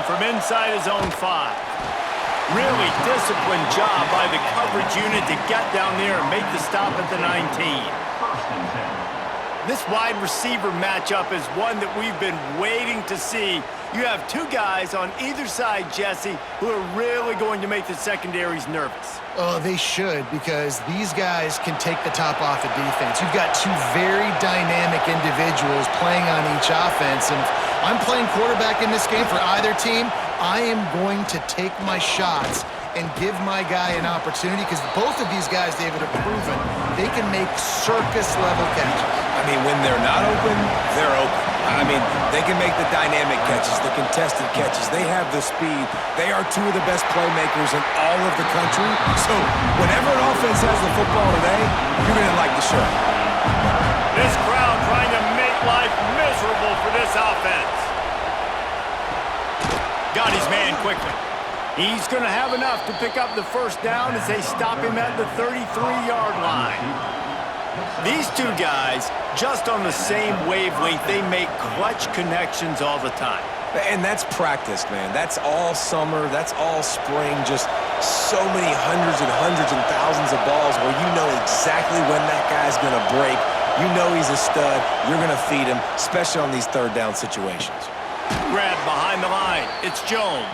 run from inside his own 5. Really disciplined job by the coverage unit to get down there and make the stop at the 19. This wide receiver matchup is one that we've been waiting to see. You have two guys on either side, Jesse, who are really going to make the secondaries nervous. Oh, they should, because these guys can take the top off of defense. You've got two very dynamic individuals playing on each offense, and if I'm playing quarterback in this game for either team, I am going to take my shots and give my guy an opportunity, because both of these guys, David, have proven they can make circus-level catches. I mean, when they're not open, they're open. I mean, they can make the dynamic catches, the contested catches. They have the speed. They are two of the best playmakers in all of the country. So whenever an offense has the football today, you're going to like the show. This crowd trying to make life miserable for this offense. Got his man quickly. He's going to have enough to pick up the first down as they stop him at the 33-yard line. These two guys, just on the same wavelength, they make clutch connections all the time. And that's practice, man. That's all summer. That's all spring. Just so many hundreds and thousands of balls where you know exactly when that guy's going to break. You know he's a stud. You're going to feed him, especially on these third down situations. Grab behind the line. It's Jones.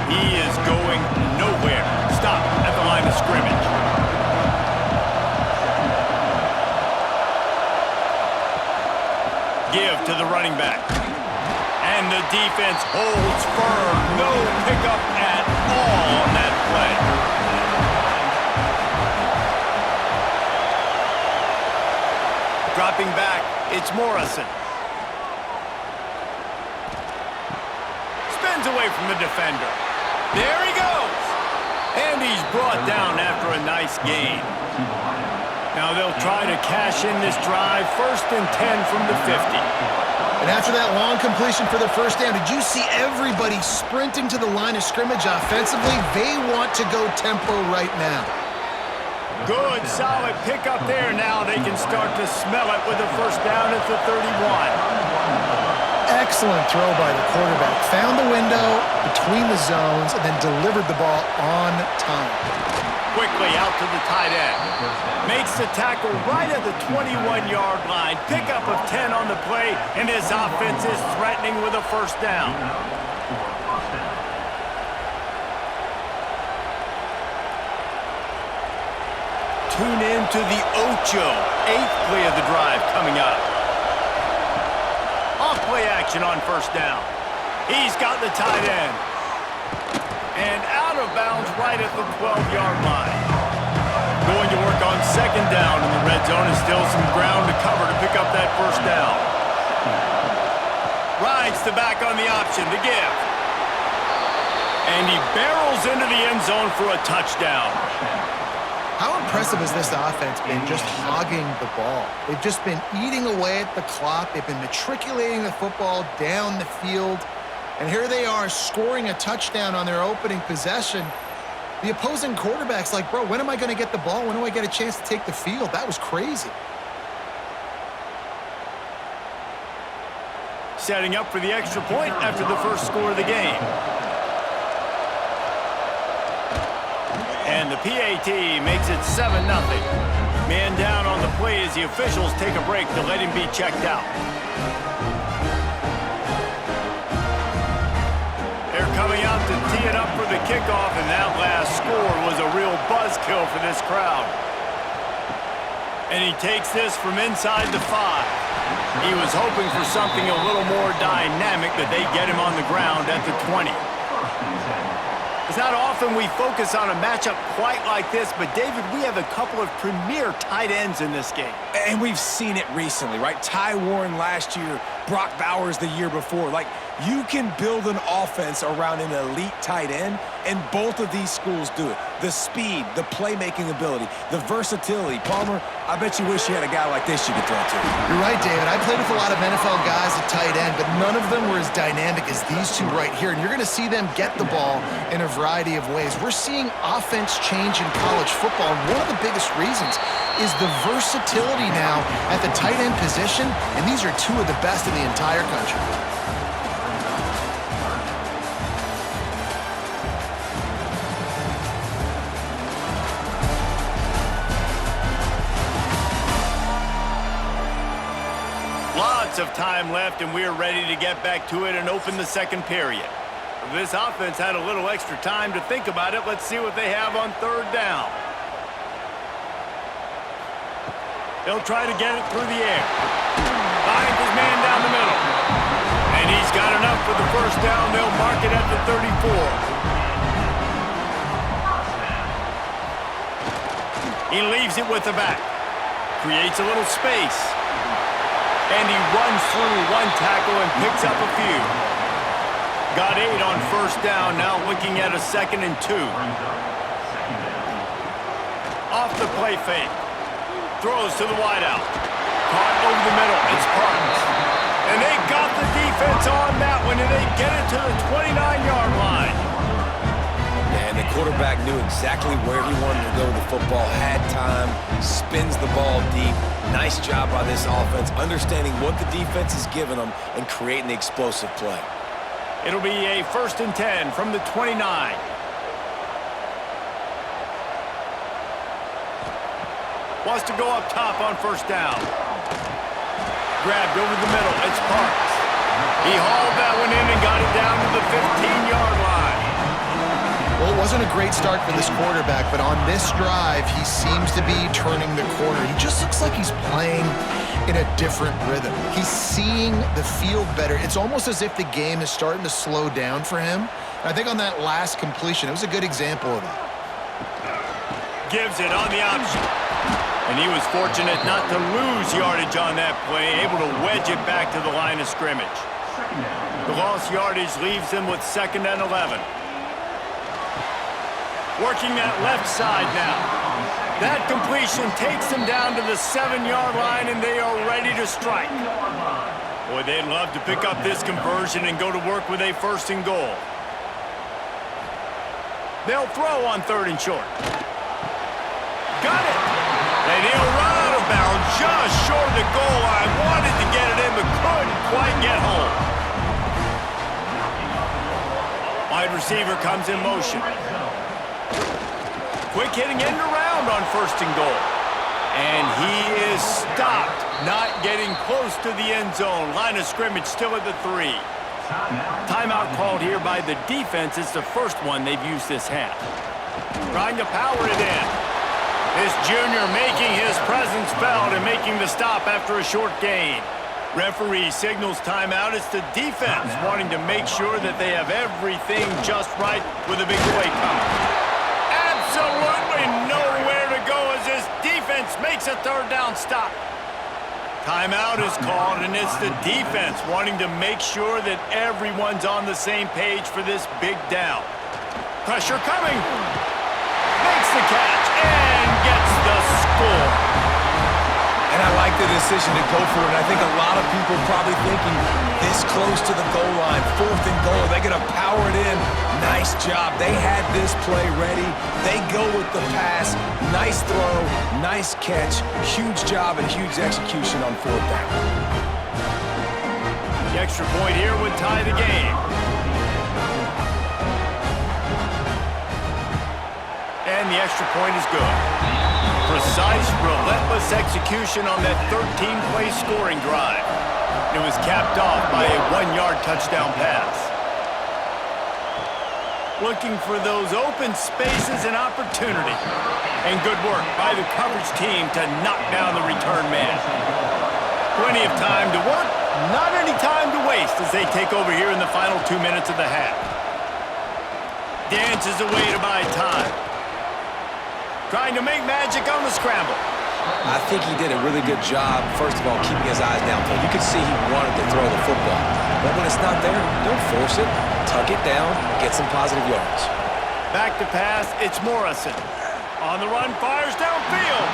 He is going nowhere. Stop at the line of scrimmage. Give to the running back. And the defense holds firm. No pickup at all on that play. Dropping back, it's Morrison. Spins away from the defender. There he goes. And he's brought down after a nice gain. Now they'll try to cash in this drive. 1st and 10 from the 50. And after that long completion for the first down, did you see everybody sprinting to the line of scrimmage offensively? They want to go tempo right now. Good, solid pickup there. Now they can start to smell it with a first down at the 31. Excellent throw by the quarterback. Found the window between the zones and then delivered the ball on time. Quickly out to the tight end. Makes the tackle right at the 21-yard line. Pickup of 10 on the play, and this offense is threatening with a first down. Tune in to the Ocho. 8th play of the drive coming up. Off-play action on first down. He's got the tight end. And out of bounds right at the 12-yard line. Going to work on second down in the red zone, and still some ground to cover to pick up that first down. Rides the back on the option to give. And he barrels into the end zone for a touchdown. How impressive has this offense been just hogging the ball? They've just been eating away at the clock. They've been matriculating the football down the field. And here they are scoring a touchdown on their opening possession. The opposing quarterback's like, bro, when am I going to get the ball? When do I get a chance to take the field? That was crazy. Setting up for the extra point after the first score of the game. And the PAT makes it 7-0. Man down on the play as the officials take a break to let him be checked out. They're coming out to tee it up for the kickoff, and that last score was a real buzzkill for this crowd. And he takes this from inside the 5. He was hoping for something a little more dynamic, but they get him on the ground at the 20. It's not often we focus on a matchup quite like this, but David, we have a couple of premier tight ends in this game. And we've seen it recently, right? Ty Warren last year, Brock Bowers the year before. Like, you can build an offense around an elite tight end, and both of these schools do it. The speed, the playmaking ability, the versatility. Palmer, I bet you wish you had a guy like this you could throw to. You're right, David. I played with a lot of NFL guys at tight end, but none of them were as dynamic as these two right here. And you're going to see them get the ball in a variety of ways. We're seeing offense change in college football, and one of the biggest reasons is the versatility now at the tight end position, and these are two of the best in the entire country. Lots of time left, and we're ready to get back to it and open the second period. This offense had a little extra time to think about it. Let's see what they have on third down. They'll try to get it through the air. Finds his man down the middle. And he's got enough for the first down. They'll mark it at the 34. He leaves it with the back. Creates a little space. And he runs through one tackle and picks up a few. Got 8 on first down. Now looking at a 2nd and 2. Off the play fake. Throws to the wideout. Caught over the middle. It's Parks. And they got the defense on that one, and they get it to the 29-yard line. Yeah, and the quarterback knew exactly where he wanted to go with the football, had time, spins the ball deep. Nice job by this offense, understanding what the defense is giving them and creating the explosive play. It'll be a 1st and 10 from the 29. Wants to go up top on first down. Grabbed over the middle. It's Parks. He hauled that one in and got it down to the 15-yard line. Well, it wasn't a great start for this quarterback, but on this drive, he seems to be turning the corner. He just looks like he's playing in a different rhythm. He's seeing the field better. It's almost as if the game is starting to slow down for him. And I think on that last completion, it was a good example of that. Gives it on the option. And he was fortunate not to lose yardage on that play, able to wedge it back to the line of scrimmage. The lost yardage leaves them with 2nd and 11. Working that left side now. That completion takes them down to the 7-yard line, and they are ready to strike. Boy, they'd love to pick up this conversion and go to work with a 1st and goal. They'll throw on 3rd and short. Got it! And he'll run out of bounds just short of the goal line. Wanted to get it in, but couldn't quite get home. Wide receiver comes in motion. Quick hitting end around on 1st and goal. And he is stopped, not getting close to the end zone. Line of scrimmage still at the 3. Timeout called here by the defense. It's the first one they've used this half. Trying to power it in. This junior making his presence felt and making the stop after a short gain. Referee signals timeout. It's the defense wanting to make sure that they have everything just right with a big play coming. Absolutely nowhere to go as this defense makes a 3rd down stop. Timeout is called, and it's the defense wanting to make sure that everyone's on the same page for this big down. Pressure coming. Makes the catch and gets the score. And I like the decision to go for it. And I think a lot of people probably thinking this close to the goal line, 4th and goal, they're going to power it in. Nice job. They had this play ready. They go with the pass. Nice throw, nice catch. Huge job and huge execution on 4th down. The extra point here would tie the game. And the extra point is good. Precise, relentless execution on that 13-play scoring drive. It was capped off by a 1-yard touchdown pass. Looking for those open spaces and opportunity. And good work by the coverage team to knock down the return man. Plenty of time to work, not any time to waste as they take over here in the final 2 minutes of the half. Dances away to buy time. Trying to make magic on the scramble. I think he did a really good job, first of all, keeping his eyes downfield. You could see he wanted to throw the football. But when it's not there, don't force it. Tuck it down, get some positive yards. Back to pass, it's Morrison. On the run, fires downfield.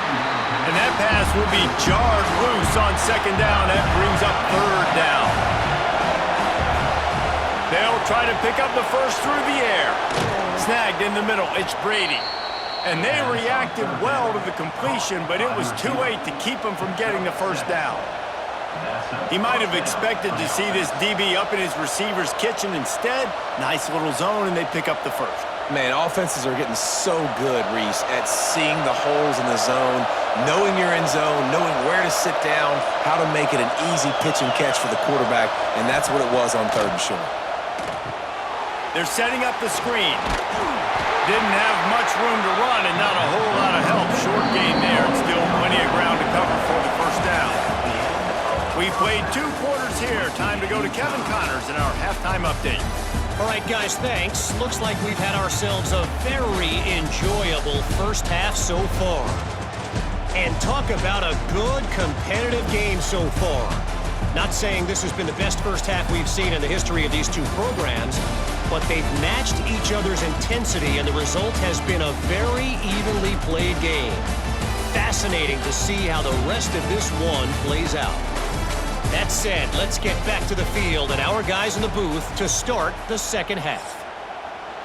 And that pass will be jarred loose on 2nd down. That brings up 3rd down. They'll try to pick up the first through the air. Snagged in the middle, it's Brady. And they reacted well to the completion, but it was too late to keep them from getting the 1st down. He might have expected to see this DB up in his receiver's kitchen. Instead, nice little zone, and they pick up the 1st. Man, offenses are getting so good, Reese, at seeing the holes in the zone, knowing your end zone, knowing where to sit down, how to make it an easy pitch and catch for the quarterback, and that's what it was on 3rd and short. They're setting up the screen. Didn't have much room to run and not a whole lot of help. Short gain there and still plenty of ground to cover for the first down. We've played 2 quarters here. Time to go to Kevin Connors in our halftime update. All right, guys, thanks. Looks like we've had ourselves a very enjoyable first half so far. And talk about a good competitive game so far. Not saying this has been the best first half we've seen in the history of these 2 programs, but they've matched each other's intensity, and the result has been a very evenly played game. Fascinating to see how the rest of this one plays out. That said, let's get back to the field and our guys in the booth to start the second half.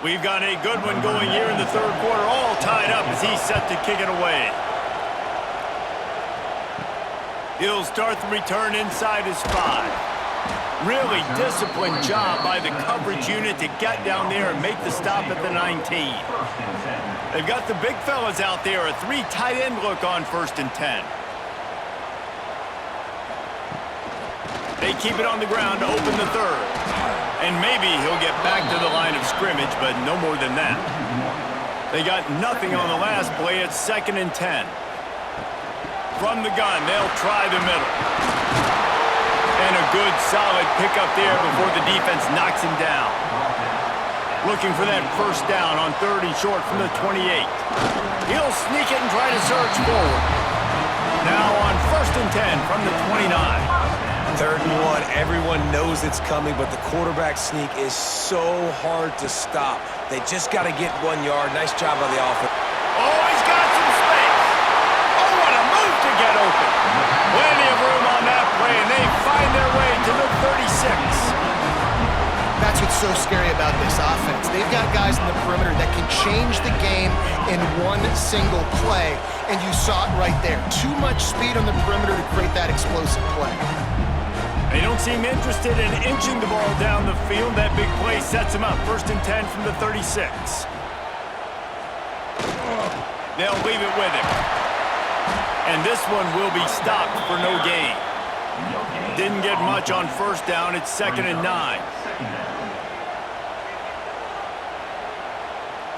We've got a good one going here in the 3rd quarter, all tied up as he's set to kick it away. He'll start the return inside his 5. Really disciplined job by the coverage unit to get down there and make the stop at the 19. They've got the big fellas out there, a 3 tight end look on 1st and 10. They keep it on the ground to open the 3rd. And maybe he'll get back to the line of scrimmage, but no more than that. They got nothing on the last play. It's 2nd and 10. From the gun, they'll try the middle. And a good, solid pickup there before the defense knocks him down. Looking for that first down on 3rd and short from the 28. He'll sneak it and try to surge forward. Now on 1st and 10 from the 29. 3rd and 1, everyone knows it's coming, but the quarterback sneak is so hard to stop. They just got to get 1 yard. Nice job by the offense. Oh, he's got some space. Oh, what a move to get open. Plenty of room on that play, and they find their way to the 36. That's what's so scary about this offense. They've got guys in the perimeter that can change the game in one single play, and you saw it right there. Too much speed on the perimeter to create that explosive play. They don't seem interested in inching the ball down the field. That big play sets them up. 1st and 10 from the 36. They'll leave it with him. And this one will be stopped for no gain. Didn't get much on 1st down. It's 2nd and 9.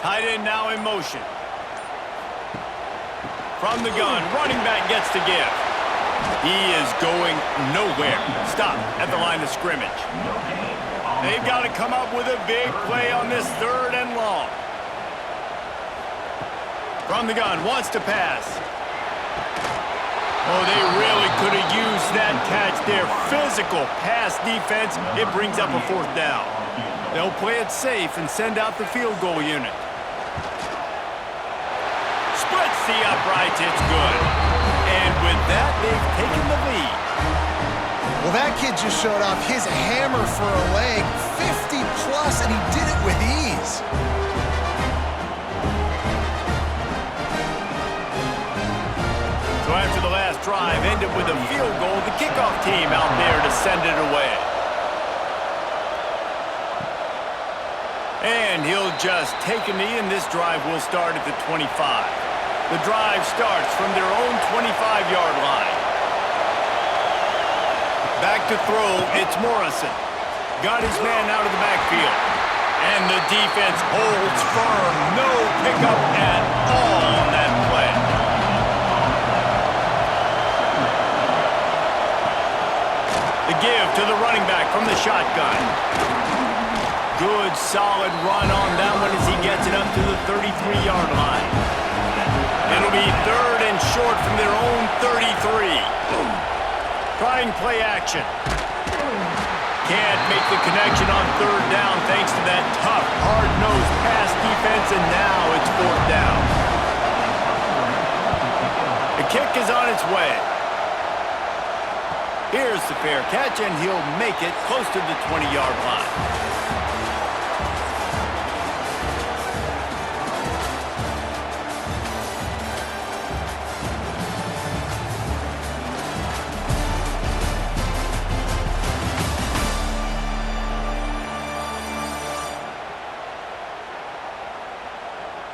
Tight end now in motion. From the gun, running back gets to give. He is going nowhere. Stop at the line of scrimmage. They've got to come up with a big play on this 3rd and long. From the gun, wants to pass. Oh, they really could have used that catch there. Physical pass defense. It brings up a 4th down. They'll play it safe and send out the field goal unit. Splits the uprights. It's good. And with that, they've taken the lead. Well, that kid just showed off his hammer for a leg, 50-plus, and he did it with ease. So after the last drive ended with a field goal, the kickoff team out there to send it away. And he'll just take a knee, and this drive will start at the 25. The drive starts from their own 25-yard line. Back to throw, it's Morrison. Got his man out of the backfield. And the defense holds firm. No pickup at all on that play. The give to the running back from the shotgun. Good, solid run on that one as he gets it up to the 33-yard line. It'll be 3rd and short from their own 33. Trying play action. Can't make the connection on 3rd down thanks to that tough, hard-nosed pass defense, and now it's 4th down. The kick is on its way. Here's the fair catch, and he'll make it close to the 20-yard line.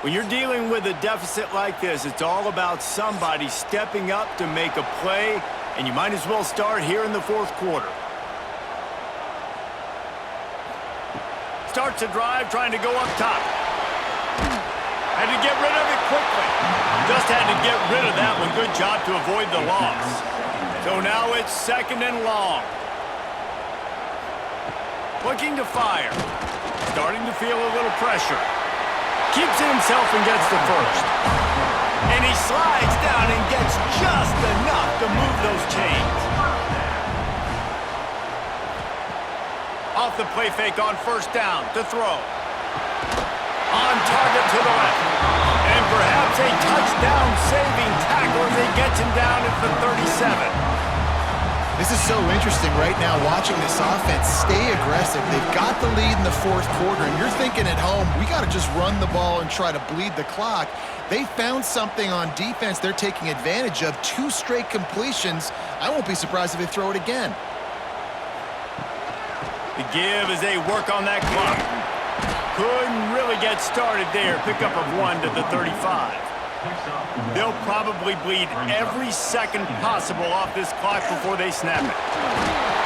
When you're dealing with a deficit like this, it's all about somebody stepping up to make a play, and you might as well start here in the fourth quarter. Starts a drive trying to go up top. Had to get rid of it quickly. Just had to get rid of that one. Good job to avoid the loss. So now it's 2nd and long. Looking to fire. Starting to feel a little pressure. Keeps it himself and gets the first. And he slides down and gets just enough to move those chains. Off the play fake on 1st down to throw. On target to the left. And perhaps a touchdown-saving tackle as he gets him down at the 37. This is so interesting right now watching this offense stay aggressive. They've got the lead in the fourth quarter, and you're thinking at home, we got to just run the ball and try to bleed the clock. They found something on defense they're taking advantage of. 2 straight completions. I won't be surprised if they throw it again. The give as they work on that clock. Couldn't really get started there. Pickup of 1 to the 35. They'll probably bleed every second possible off this clock before they snap it.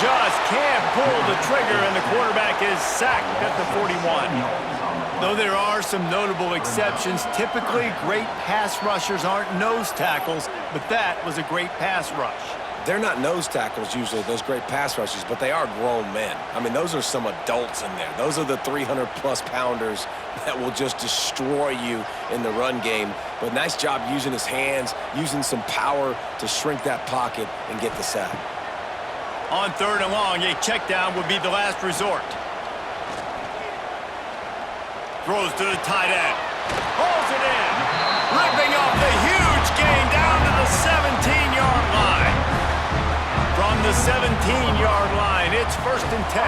Just can't pull the trigger, and the quarterback is sacked at the 41. Though there are some notable exceptions, typically great pass rushers aren't nose tackles, but that was a great pass rush. They're not nose tackles usually, those great pass rushers, but they are grown men. I mean, those are some adults in there. Those are the 300-plus pounders that will just destroy you in the run game. But nice job using his hands, using some power to shrink that pocket and get the sack. On 3rd and long, a check down would be the last resort. Throws to the tight end. Pulls it in. Ripping off the huge gain down to the 17-yard line. From the 17-yard line, it's 1st and 10.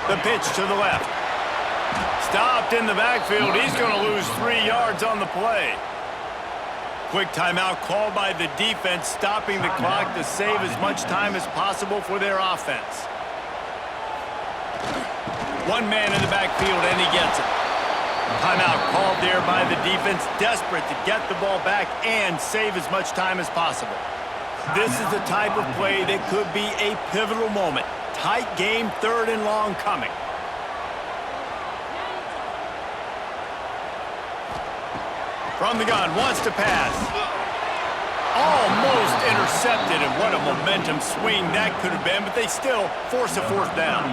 The pitch to the left. Stopped in the backfield. He's going to lose 3 yards on the play. Quick timeout called by the defense, stopping the clock to save as much time as possible for their offense. 1 man in the backfield, and he gets it. Timeout called there by the defense, desperate to get the ball back and save as much time as possible. This is the type of play that could be a pivotal moment. Tight game, 3rd and long coming. From the gun, wants to pass. Almost intercepted, and what a momentum swing that could have been, but they still force a 4th down.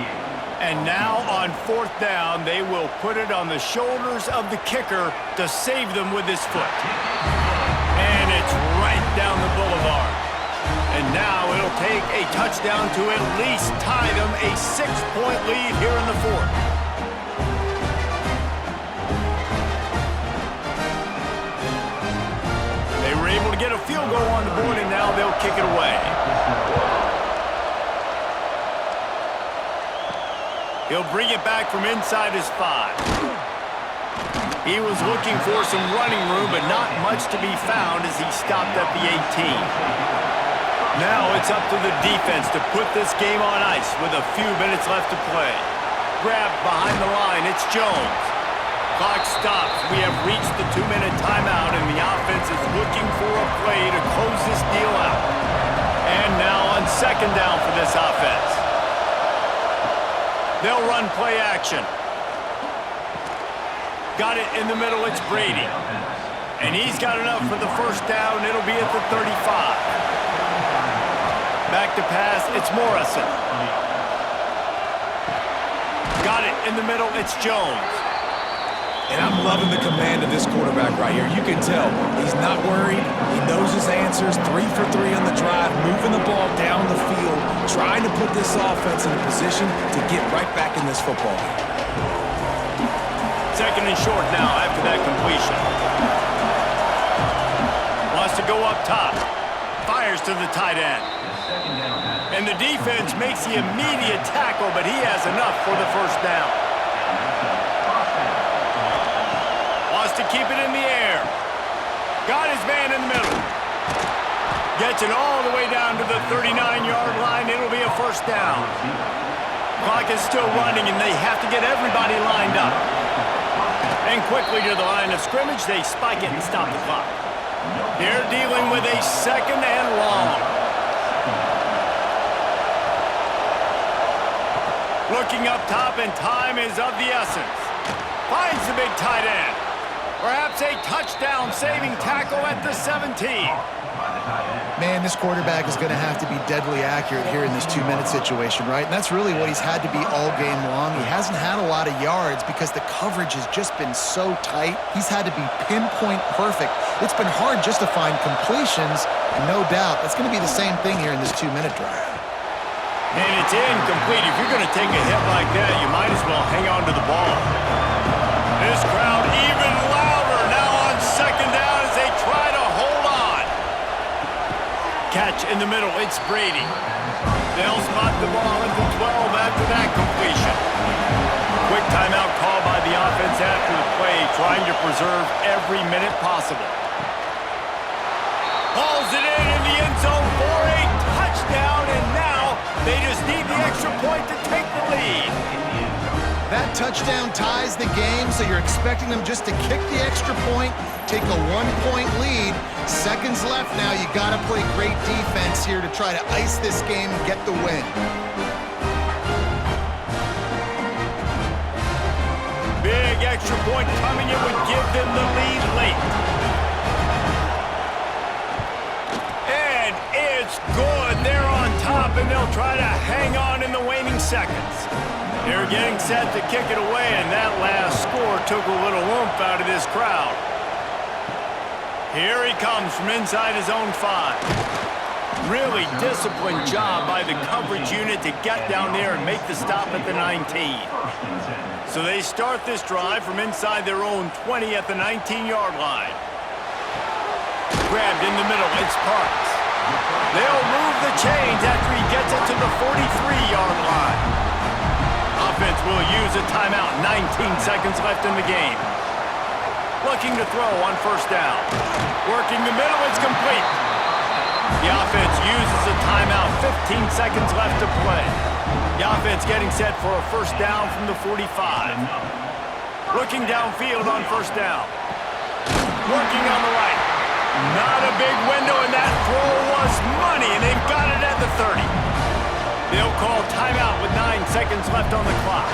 And now on 4th down, they will put it on the shoulders of the kicker to save them with his foot. And it's right down the boulevard. And now it'll take a touchdown to at least tie them a 6-point lead here in the 4th. They were able to get a field goal on the board, and now they'll kick it away. He'll bring it back from inside his 5. He was looking for some running room, but not much to be found as he stopped at the 18. Now it's up to the defense to put this game on ice with a few minutes left to play. Grabbed behind the line, it's Jones. Clock stops. We have reached the 2-minute timeout, and the offense is looking for a play to close this deal out. And now on 2nd down for this offense. They'll run play action. Got it in the middle, it's Brady. And he's got enough for the 1st down. It'll be at the 35. Back to pass, it's Morrison. Got it in the middle, it's Jones. And I'm loving the command of this quarterback right here. You can tell he's not worried. He knows his answers. 3 for 3 on the drive, moving the ball down the field, trying to put this offense in a position to get right back in this football game. 2nd and short now after that completion. Wants to go up top. Fires to the tight end. And the defense makes the immediate tackle, but he has enough for the 1st down. Wants to keep it in the air. Got his man in the middle. Gets it all the way down to the 39-yard line. It'll be a 1st down. Clock is still running, and they have to get everybody lined up. And quickly to the line of scrimmage, they spike it and stop the clock. They're dealing with a 2nd and long. Looking up top, and time is of the essence. Finds the big tight end. Perhaps a touchdown-saving tackle at the 17. Man, this quarterback is going to have to be deadly accurate here in this 2-minute situation, right? And that's really what he's had to be all game long. He hasn't had a lot of yards because the coverage has just been so tight. He's had to be pinpoint perfect. It's been hard just to find completions, and no doubt that's going to be the same thing here in this 2-minute drive. And it's incomplete. If you're going to take a hit like that, you might as well hang on to the ball. This crowd even louder now on 2nd down as they try to hold on. Catch in the middle. It's Brady. They'll spot the ball at the 12 after that completion. Quick timeout call by the offense after the play, trying to preserve every minute possible. Hauls it in the end zone for a touchdown, and now they just need the extra point to take the lead. That touchdown ties the game, so you're expecting them just to kick the extra point, take a 1-point lead. Seconds left now. You got to play great defense here to try to ice this game and get the win. Big extra point coming in would give them the lead late. And it's good. They're on top, and they'll try to hang on in the waning seconds. They're getting set to kick it away, and that last score took a little oomph out of this crowd. Here he comes from inside his own 5. Really disciplined job by the coverage unit to get down there and make the stop at the 19. So they start this drive from inside their own 20 at the 19-yard line. Grabbed in the middle, it's Parks. They'll move the chains after he gets it to the 43-yard line. Offense will use a timeout. 19 seconds left in the game. Looking to throw on 1st down. Working the middle, it's complete. The offense uses a timeout. 15 seconds left to play. The offense getting set for a 1st down from the 45. Looking downfield on 1st down. Working on the right. Not a big window, and that throw was money, and they've got it at the 30. They'll call timeout with 9 seconds left on the clock.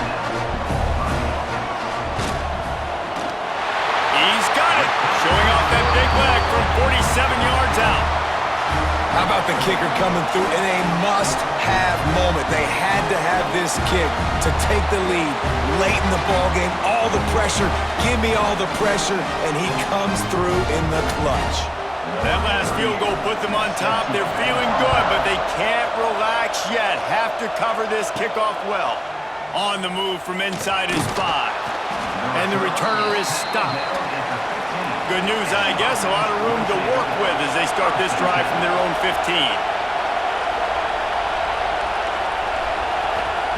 He's got it, showing off that big leg from 47 yards out. How about the kicker coming through in a must-have moment? They had to have this kick to take the lead late in the ballgame. All the pressure, give me all the pressure, and he comes through in the clutch. That last field goal put them on top. They're feeling good, but they can't relax yet. Have to cover this kickoff well. On the move from inside his 5. And the returner is stopped. Good news, I guess. A lot of room to work with as they start this drive from their own 15.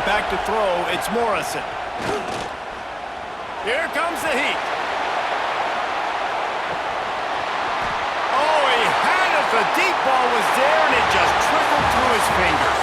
Back to throw, it's Morrison. Here comes the heat. Oh, he had it. The deep ball was there, and it just trickled through his fingers.